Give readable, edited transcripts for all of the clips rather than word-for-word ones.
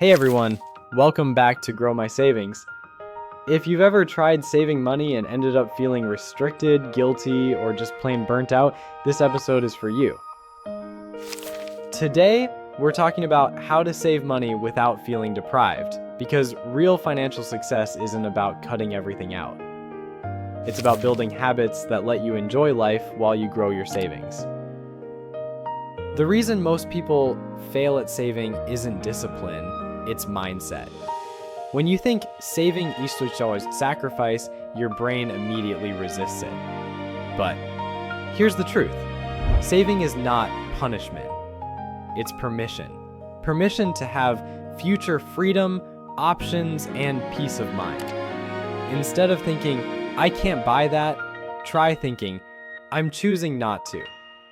Hey everyone, welcome back to Grow My Savings. If you've ever tried saving money and ended up feeling restricted, guilty, or just plain burnt out, this episode is for you. Today, we're talking about how to save money without feeling deprived, because real financial success isn't about cutting everything out. It's about building habits that let you enjoy life while you grow your savings. The reason most people fail at saving isn't discipline, it's mindset. When you think saving equals sacrifice, your brain immediately resists it. But here's the truth. Saving is not punishment. It's permission. Permission to have future freedom, options, and peace of mind. Instead of thinking, I can't buy that, try thinking, I'm choosing not to,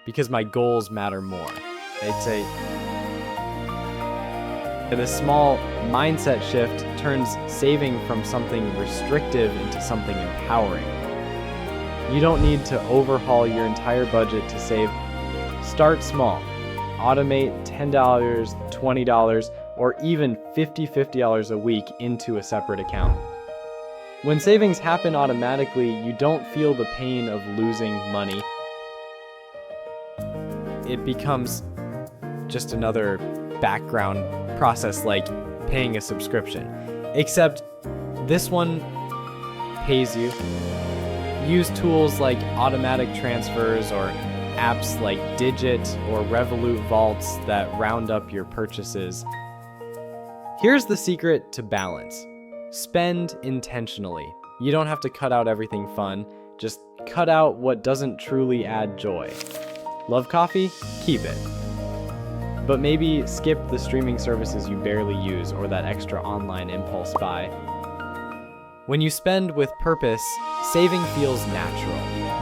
because my goals matter more. This small mindset shift turns saving from something restrictive into something empowering. You don't need to overhaul your entire budget to save. Start small. Automate $10, $20, or even $50 a week into a separate account. When savings happen automatically, you don't feel the pain of losing money. It becomes just another background process like paying a subscription. Except this one pays you. Use tools like automatic transfers or apps like Digit or Revolut vaults that round up your purchases. Here's the secret to balance. Spend intentionally. You don't have to cut out everything fun. Just cut out what doesn't truly add joy. Love coffee? Keep it. But maybe skip the streaming services you barely use or that extra online impulse buy. When you spend with purpose, saving feels natural,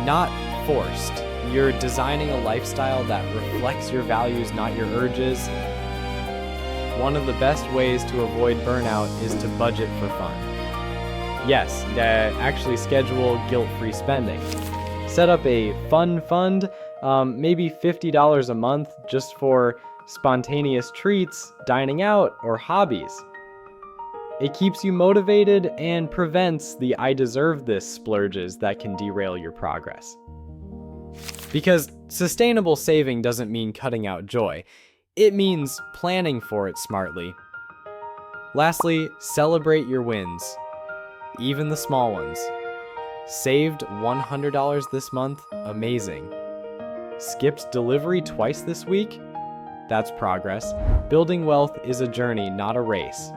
not forced. You're designing a lifestyle that reflects your values, not your urges. One of the best ways to avoid burnout is to budget for fun. Yes, actually schedule guilt-free spending. Set up a fun fund, maybe $50 a month just for spontaneous treats, dining out, or hobbies. It keeps you motivated and prevents the I deserve this splurges that can derail your progress. Because sustainable saving doesn't mean cutting out joy. It means planning for it smartly. Lastly, celebrate your wins, even the small ones. Saved $100 this month? Amazing. Skipped delivery twice this week? That's progress. Building wealth is a journey, not a race.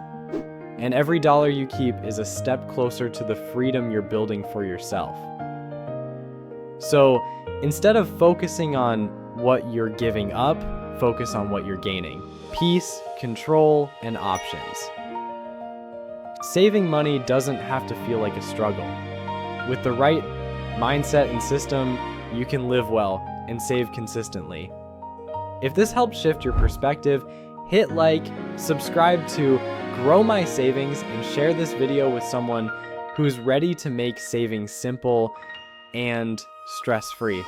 And every dollar you keep is a step closer to the freedom you're building for yourself. So instead of focusing on what you're giving up, focus on what you're gaining. Peace, control, and options. Saving money doesn't have to feel like a struggle. With the right mindset and system, you can live well and save consistently. If this helps shift your perspective, hit like, subscribe to Grow My Savings, and share this video with someone who's ready to make saving simple and stress-free.